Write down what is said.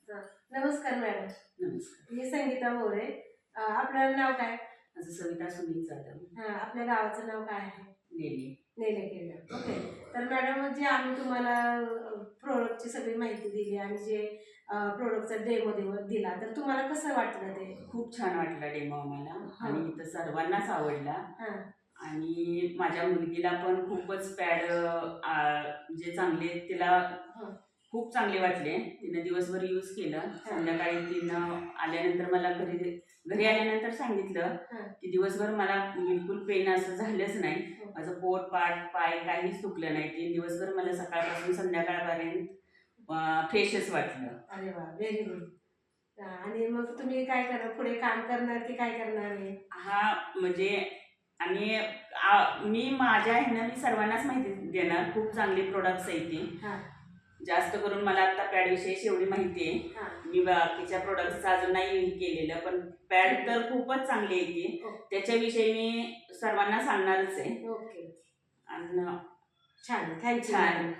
हां. नमस्कार मॅडम. नमस्कार. मी संगीता मोरे. आपलं नाव काय? माझं सविता सुनील जाधव. हां, आपल्या गावाचं नाव काय आहे? नेली. नेलेकेला. ओके. तर मॅडम जे आम्ही तुम्हाला प्रॉडक्टची सगळी माहिती दिली आणि जे प्रॉडक्टचा डेमो दिला, तर तुम्हाला कसं वाटलं ते? खूप छान वाटला डेमो आम्हाला हां. आणि इथं सर्वांनाच आवडला हां. आणि माझ्या मुलगीला पण खूपच पॅड जे चांगले तिला हां. खूप चांगले वाटले. तिनं दिवसभर यूज केलं. संध्याकाळी तिनं आल्यानंतर मला घरी घरी आल्यानंतर सांगितलं हां. की दिवसभर मला बिलकुल पेन असं झालंच नाही. हो. माझं पोट, पाठ, पाय काहीच दुखलं नाही. ते दिवसभर मला सकाळपासून संध्याकाळपर्यंत फ्रेशच वाटलं. अरे वाह! Very good. आणि मग तुम्ही काय करणार? पुढे काम करणार की काय करणार आहे? म्हणजे आणि मी माझ्या ह्यानं मी सर्वांनाच माहिती देणार. खूप चांगले प्रोडक्ट्स आहेत ते. हां. जास्त करून मला आता पॅडविषयी एवढी माहिती आहे. हां. मी बाकीच्या प्रोडक्ट्सचं अजून नाही केलेलं, पण पॅड तर खूपच चांगली आहे ती. त्याच्याविषयी मी सर्वांना सांगणारच आहे. ओके. आणि छान. थँक्यू. छान.